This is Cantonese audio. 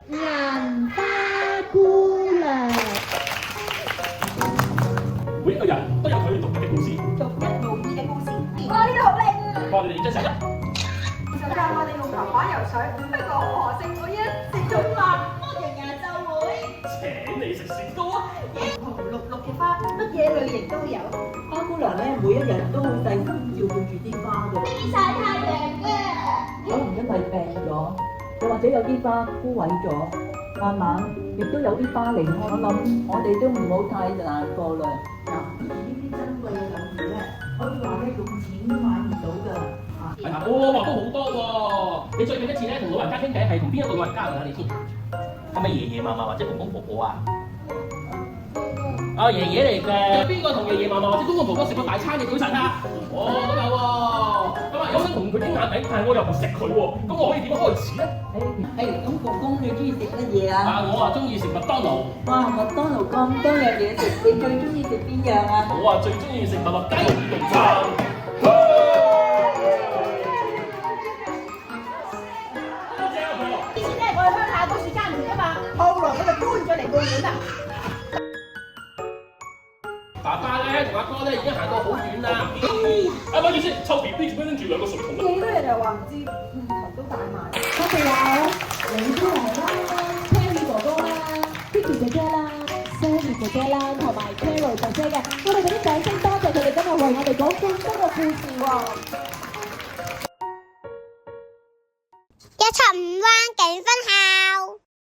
銀花姑娘，每一個人都有佢獨特嘅故事。獨一無二嘅故事。哇！呢度好靚啊！我哋認真寫一，就教我哋用頭板游水，不過好可惜，我一食咗飯，我成日就會請你食雪糕啊！紅綠綠嘅花，乜嘢類型都有。花姑娘咧，每一日都好細心照顧住啲花嘅，曬太陽嘅。可能因為病咗，又或者有啲花枯萎咗，慢慢亦都有啲花離開。我諗我哋都唔好太難過啦。嗱，呢啲珍貴嘅禮物咧，可以話咧用錢都買唔到㗎。係啊，哇，都好多喎！你最近一次咧同老人家傾偈係同邊一個老人家㗎？你先係咪爺爺嫲嫲或者公公婆婆啊？啊，爺爺嚟嘅，邊個同爺爺嫲嫲或者公公婆婆食過大餐嘅舉手啊？哦，都有喎。咁啊，有想同佢傾下偈，但係我又唔識佢喎，咁我可以點樣開始咧？咁公公你中意食乜嘢啊？啊，我啊中意食麥當勞。哇，麥當勞咁多樣嘢食，你最中意食邊樣啊？我啊最中意食麥樂雞肉餐。以前咧，我哋鄉下嗰處耕田㗎嘛，後來我就搬咗嚟澳門啦。爸爸咧同阿哥咧已經行到好遠啦。啊，咪住先，臭 B B 做咩拎住兩個水桶咧？幾多人又話唔知，頭都大埋。我哋有李珠豪啦、Terry 哥哥啦、Vicky 姐姐啦、Sammy 姐姐啦，同埋 Carol 姐姐嘅，我哋俾啲掌聲多謝佢哋今日為我哋講咁多個故事喎。175灣景分享。